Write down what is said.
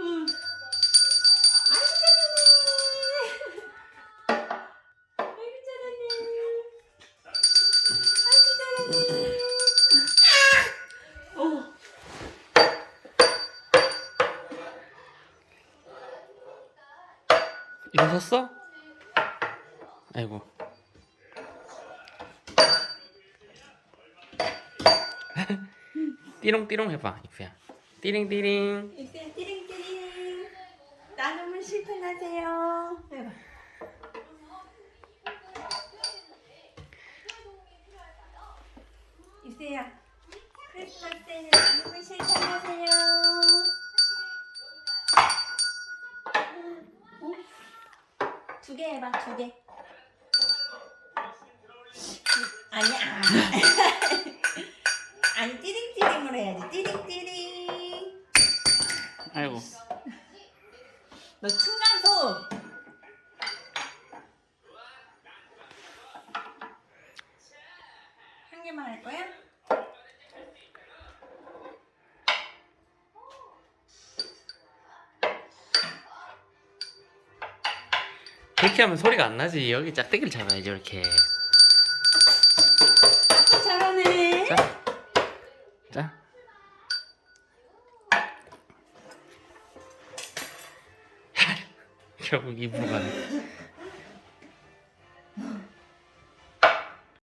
응. 아이고 잘하네. 아이고 잘하네. 아이고 잘하네. 어. 일어섰어? 아이고. 띠롱띠롱 해봐 이프야. 띠링띠링. 이제 띠링띠링. 나눔은 실천하세요. 해봐. 이세야. 크리스마스 때는 나눔은 실천하세요. 두 개 해봐, 두 개. 아니야. 아니, 띠링띠링으로 해야지. 띠링띠링. 아이고. 너 층간소. 한 개만 할 거야? 그렇게 하면 소리가 안 나지. 여기 짝대기를 잡아야지 이렇게. 잘하네. 자. 자. 결국 입으로 가네.